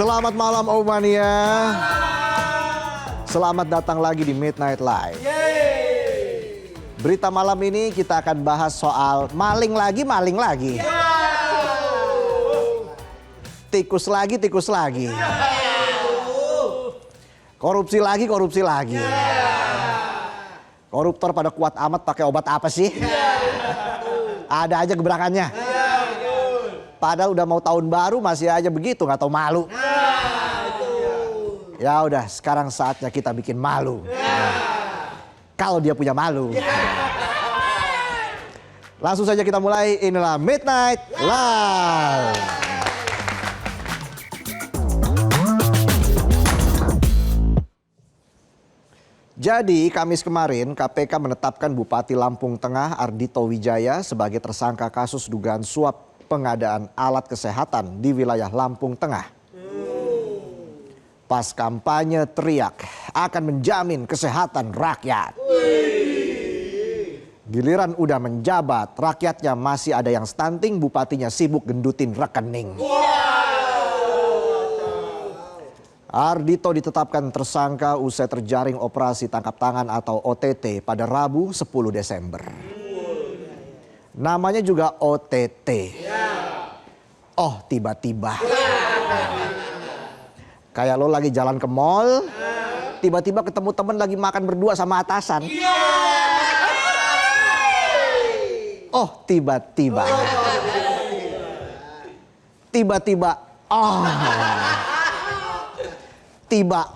Selamat malam Omania. Selamat datang lagi di Midnight Live. Berita malam ini kita akan bahas soal maling lagi. Tikus lagi. Korupsi lagi. Koruptor pada kuat amat pakai obat apa sih? Ada aja gebrakannya. Padahal udah mau tahun baru masih aja begitu, nggak tahu malu. Ya udah, sekarang saatnya kita bikin malu. Kalau dia punya malu. Langsung saja kita mulai, inilah Midnight Live. Jadi Kamis kemarin KPK menetapkan Bupati Lampung Tengah Ardhito Wijaya sebagai tersangka kasus dugaan suap pengadaan alat kesehatan di wilayah Lampung Tengah. Pas kampanye teriak akan menjamin kesehatan rakyat. Giliran udah menjabat, rakyatnya masih ada yang stunting, bupatinya sibuk gendutin rekening. Ardhito ditetapkan tersangka usai terjaring operasi tangkap tangan atau OTT pada Rabu 10 Desember. Namanya juga OTT. Oh, tiba-tiba. Kayak lo lagi jalan ke mall, tiba-tiba ketemu temen lagi makan berdua sama atasan. Oh, tiba-tiba. Tiba-tiba. Oh. Tiba.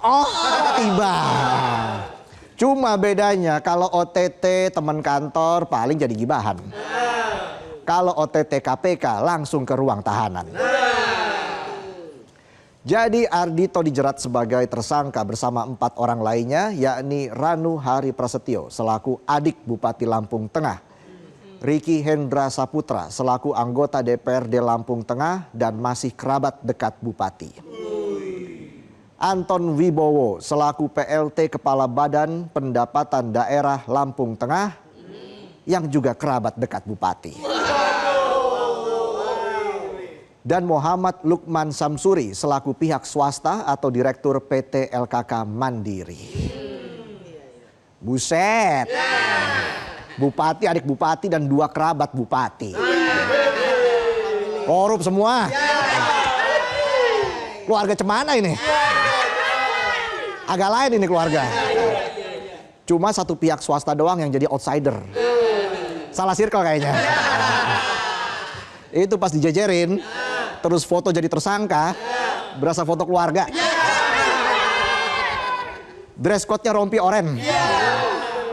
Cuma bedanya kalau OTT teman kantor paling jadi gibahan. Kalau OTT KPK langsung ke ruang tahanan. Jadi Ardhito dijerat sebagai tersangka bersama 4 orang lainnya, yakni Ranu Hari Prasetyo selaku adik Bupati Lampung Tengah, Ricky Hendra Saputra selaku anggota DPRD Lampung Tengah dan masih kerabat dekat Bupati, Anton Wibowo selaku PLT Kepala Badan Pendapatan Daerah Lampung Tengah yang juga kerabat dekat Bupati, dan Muhammad Lukman Samsuri selaku pihak swasta atau Direktur PT LKK Mandiri. Buset, Bupati, adik Bupati dan 2 kerabat Bupati. Korup semua. Keluarga cemana ini? Agak lain ini keluarga. Cuma satu pihak swasta doang yang jadi outsider. Salah circle kayaknya. Itu pas dijejerin, terus foto jadi tersangka, berasa foto keluarga. Dress code-nya rompi oren.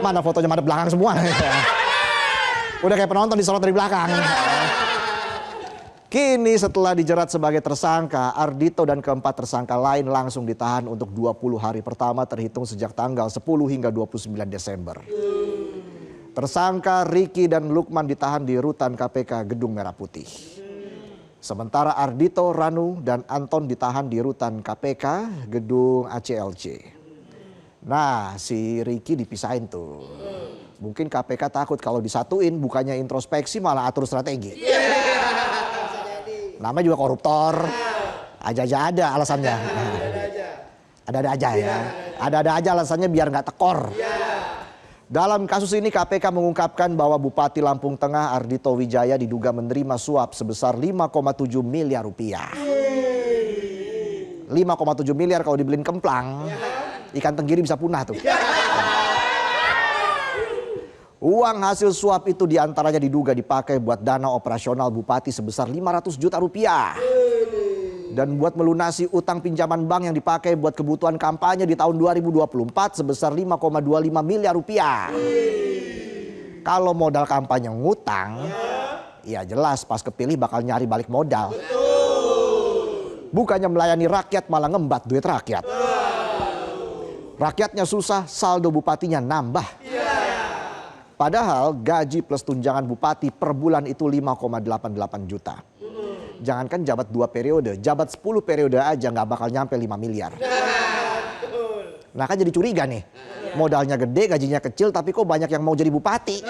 Mana fotonya madep belakang semua. Udah kayak penonton disorot dari belakang. Kini setelah dijerat sebagai tersangka, Ardhito dan keempat tersangka lain langsung ditahan untuk 20 hari pertama terhitung sejak tanggal 10 hingga 29 Desember. Tersangka Ricky dan Lukman ditahan di rutan KPK Gedung Merah Putih. Sementara Ardhito, Ranu, dan Anton ditahan di rutan KPK Gedung ACLC. Nah, si Ricky dipisahin tuh. Mungkin KPK takut kalau disatuin bukannya introspeksi malah atur strategi. Namanya juga koruptor. Aja-aja ada alasannya. Ada-ada aja ya. Ada-ada aja alasannya biar nggak tekor. Dalam kasus ini KPK mengungkapkan bahwa Bupati Lampung Tengah Ardhito Wijaya diduga menerima suap sebesar 5,7 miliar rupiah. 5,7 miliar kalau dibeliin kemplang, ikan tenggiri bisa punah tuh. Uang hasil suap itu diantaranya diduga dipakai buat dana operasional Bupati sebesar 500 juta rupiah. Dan buat melunasi utang pinjaman bank yang dipakai buat kebutuhan kampanye di tahun 2024 sebesar 5,25 miliar rupiah. Kalau modal kampanye ngutang, ya jelas pas kepilih bakal nyari balik modal. Bukannya melayani rakyat malah ngembat duit rakyat. Rakyatnya susah, saldo bupatinya nambah. Padahal gaji plus tunjangan bupati per bulan itu 5,88 juta. Jangankan jabat 2 periode, jabat 10 periode aja nggak bakal nyampe 5 miliar. Nah kan jadi curiga nih. Modalnya gede, gajinya kecil, tapi kok banyak yang mau jadi bupati.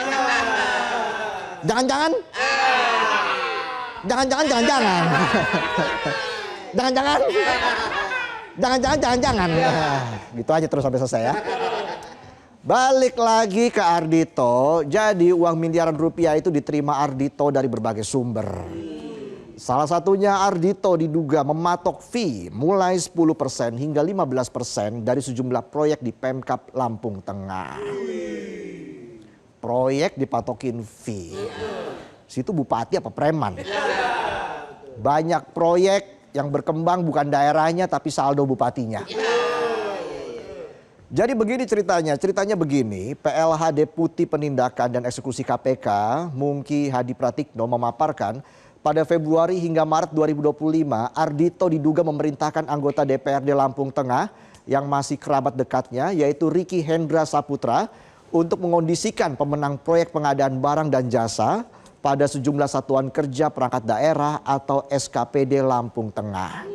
Jangan-jangan. Jangan-jangan. Jangan-jangan. Gitu aja terus sampai selesai ya. Balik lagi ke Ardhito, jadi uang miliaran rupiah itu diterima Ardhito dari berbagai sumber. Salah satunya Ardhito diduga mematok fee mulai 10% hingga 15% dari sejumlah proyek di Pemkab Lampung Tengah. Proyek dipatokin fee. Situ bupati apa preman? Banyak proyek yang berkembang bukan daerahnya tapi saldo bupatinya. Jadi begini ceritanya begini, PLH Deputi Penindakan dan Eksekusi KPK, Mungki Hadi Pratikno memaparkan pada Februari hingga Maret 2025, Ardhito diduga memerintahkan anggota DPRD Lampung Tengah yang masih kerabat dekatnya yaitu Ricky Hendra Saputra untuk mengondisikan pemenang proyek pengadaan barang dan jasa pada sejumlah satuan kerja perangkat daerah atau SKPD Lampung Tengah.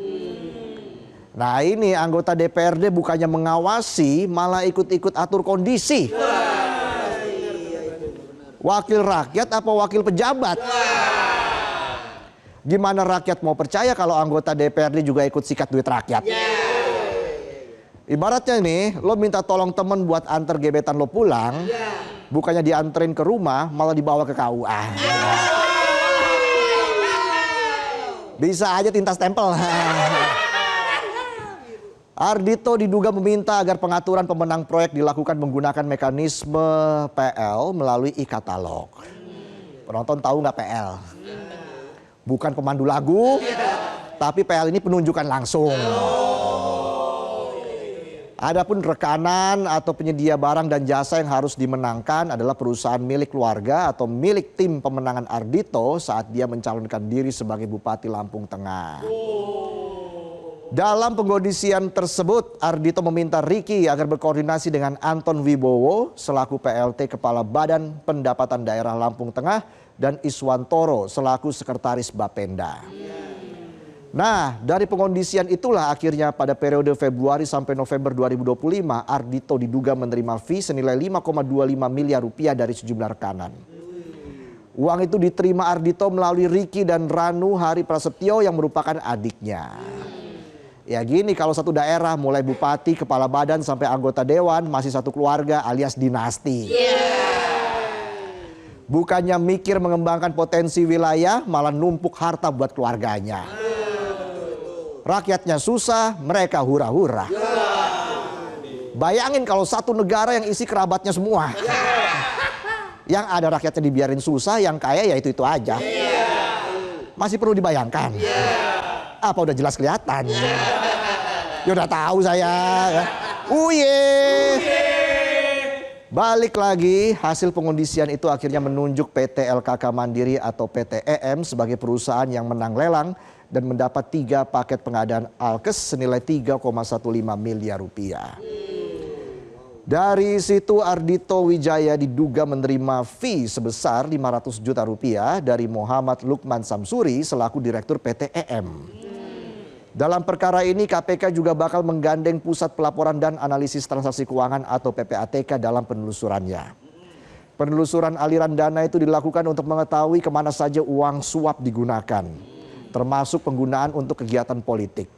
Nah ini anggota DPRD bukannya mengawasi malah ikut-ikut atur kondisi. Wakil rakyat apa wakil pejabat? Gimana rakyat mau percaya kalau anggota DPRD juga ikut sikat duit rakyat? Ibaratnya nih lo minta tolong temen buat antar gebetan lo pulang. Bukannya dianterin ke rumah malah dibawa ke KUA. Bisa aja tinta stempel. Ardhito diduga meminta agar pengaturan pemenang proyek dilakukan menggunakan mekanisme PL melalui e-katalog. Penonton tahu nggak PL? Bukan pemandu lagu, tapi PL ini penunjukan langsung. Adapun rekanan atau penyedia barang dan jasa yang harus dimenangkan adalah perusahaan milik keluarga atau milik tim pemenangan Ardhito saat dia mencalonkan diri sebagai Bupati Lampung Tengah. Dalam pengkondisian tersebut, Ardhito meminta Ricky agar berkoordinasi dengan Anton Wibowo selaku PLT Kepala Badan Pendapatan Daerah Lampung Tengah dan Iswantoro selaku Sekretaris Bapenda. Nah, dari pengkondisian itulah akhirnya pada periode Februari sampai November 2025, Ardhito diduga menerima fee senilai 5,25 miliar rupiah dari sejumlah rekanan. Uang itu diterima Ardhito melalui Ricky dan Ranu Hari Prasetyo yang merupakan adiknya. Ya gini, kalau satu daerah mulai bupati, kepala badan sampai anggota dewan masih satu keluarga alias dinasti. Bukannya mikir mengembangkan potensi wilayah, malah numpuk harta buat keluarganya. Rakyatnya susah, mereka hura-hura. Bayangin kalau satu negara yang isi kerabatnya semua. Yang ada rakyatnya dibiarin susah, yang kaya ya itu aja. Masih perlu dibayangkan. Apa udah jelas kelihatan? Ya udah tahu saya. Balik lagi, hasil pengondisian itu akhirnya menunjuk PT LKK Mandiri atau PT EM sebagai perusahaan yang menang lelang dan mendapat 3 paket pengadaan alkes senilai 3,15 miliar rupiah. Dari situ Ardhito Wijaya diduga menerima fee sebesar 500 juta rupiah dari Muhammad Lukman Samsuri selaku Direktur PT EM. Dalam perkara ini KPK juga bakal menggandeng Pusat Pelaporan dan Analisis Transaksi Keuangan atau PPATK dalam penelusurannya. Penelusuran aliran dana itu dilakukan untuk mengetahui kemana saja uang suap digunakan, termasuk penggunaan untuk kegiatan politik.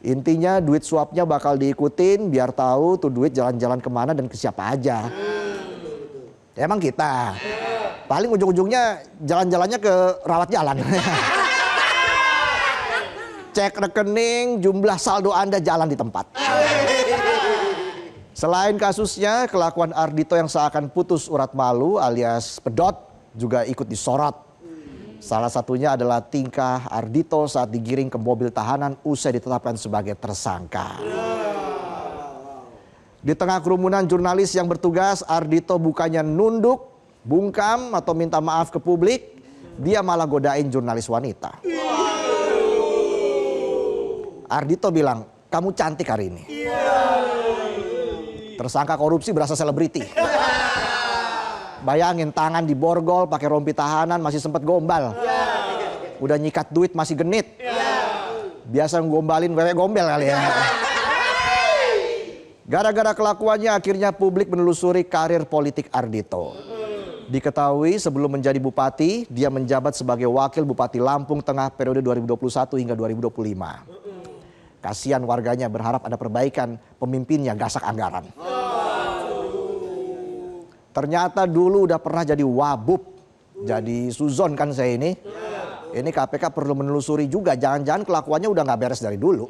Intinya duit suapnya bakal diikutin biar tahu tuh duit jalan-jalan kemana dan ke siapa aja. Emang kita, paling ujung-ujungnya jalan-jalannya ke rawat jalan. Cek rekening, jumlah saldo Anda jalan di tempat. Selain kasusnya, kelakuan Ardhito yang seakan putus urat malu alias pedot juga ikut disorot. Salah satunya adalah tingkah Ardhito saat digiring ke mobil tahanan usai ditetapkan sebagai tersangka. Di tengah kerumunan jurnalis yang bertugas, Ardhito bukannya nunduk, bungkam atau minta maaf ke publik, dia malah godain jurnalis wanita. Ardhito bilang, kamu cantik hari ini. Tersangka korupsi berasa selebriti. Bayangin tangan diborgol pakai rompi tahanan masih sempat gombal. Udah nyikat duit masih genit. Biasa ngombalin wewe gombel kali ya. Gara-gara kelakuannya akhirnya publik menelusuri karir politik Ardhito. Diketahui sebelum menjadi bupati, dia menjabat sebagai wakil bupati Lampung Tengah periode 2021 hingga 2025. Kasihan warganya berharap ada perbaikan, pemimpinnya gasak anggaran. Ternyata dulu udah pernah jadi wabub, jadi suzon kan saya ini. Ini KPK perlu menelusuri juga, jangan-jangan kelakuannya udah nggak beres dari dulu.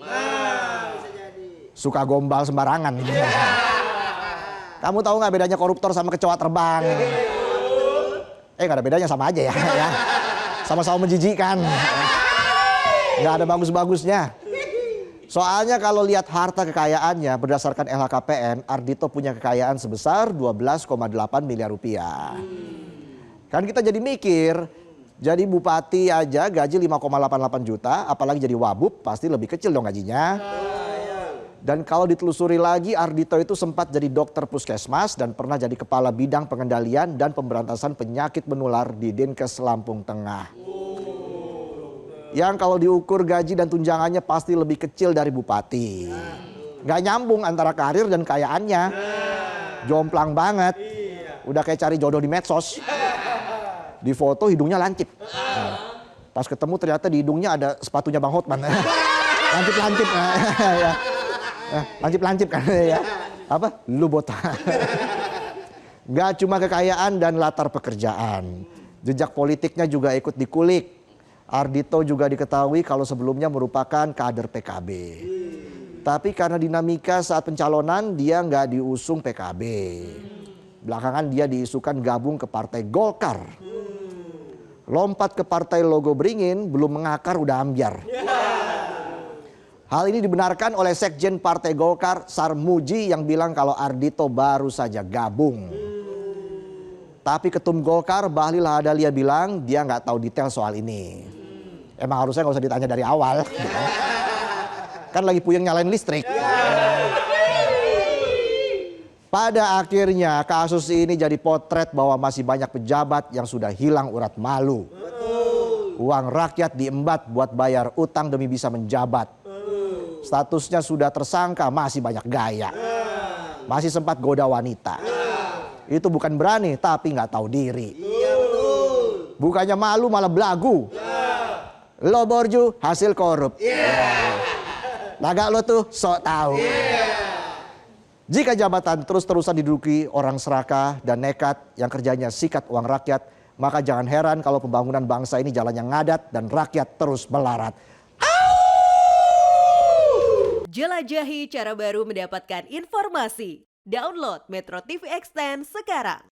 Suka gombal sembarangan. Kamu tahu nggak bedanya koruptor sama kecoa terbang? Nggak ada bedanya, sama aja ya. Sama-sama menjijikkan. Nggak ada bagus-bagusnya. Soalnya kalau lihat harta kekayaannya berdasarkan LHKPN, Ardhito punya kekayaan sebesar 12,8 miliar rupiah. Kan kita jadi mikir, jadi bupati aja gaji 5,88 juta, apalagi jadi wabub pasti lebih kecil dong gajinya. Dan kalau ditelusuri lagi, Ardhito itu sempat jadi dokter puskesmas dan pernah jadi kepala bidang pengendalian dan pemberantasan penyakit menular di Dinkes Lampung Tengah. Yang kalau diukur gaji dan tunjangannya pasti lebih kecil dari bupati. Gak nyambung antara karir dan kekayaannya. Jomplang banget. Udah kayak cari jodoh di medsos. Di foto hidungnya lancip. Pas ketemu ternyata di hidungnya ada sepatunya Bang Hotman. Lancip-lancip. Lancip-lancip kan ya. Apa? Lu botak. Gak cuma kekayaan dan latar pekerjaan. Jejak politiknya juga ikut dikulik. Ardhito juga diketahui kalau sebelumnya merupakan kader PKB. Tapi karena dinamika saat pencalonan dia nggak diusung PKB. Belakangan dia diisukan gabung ke Partai Golkar. Lompat ke Partai Logo Beringin belum mengakar udah ambyar. Hal ini dibenarkan oleh Sekjen Partai Golkar Sarmuji yang bilang kalau Ardhito baru saja gabung. Tapi Ketum Golkar Bahlil Lahadalia bilang dia nggak tahu detail soal ini. Emang harusnya nggak usah ditanya dari awal. Kan lagi puyeng nyalain listrik. Pada akhirnya kasus ini jadi potret bahwa masih banyak pejabat yang sudah hilang urat malu. Uang rakyat diembat buat bayar utang demi bisa menjabat. Statusnya sudah tersangka masih banyak gaya. Masih sempat goda wanita. Itu bukan berani tapi nggak tahu diri. Bukannya malu malah belagu. Lo borju hasil korup. Lagak lo tuh sok tahu. Jika jabatan terus-terusan diduduki orang serakah dan nekat yang kerjanya sikat uang rakyat, maka jangan heran kalau pembangunan bangsa ini jalannya ngadat dan rakyat terus melarat. Jelajahi cara baru mendapatkan informasi. Download Metro TV Extend sekarang.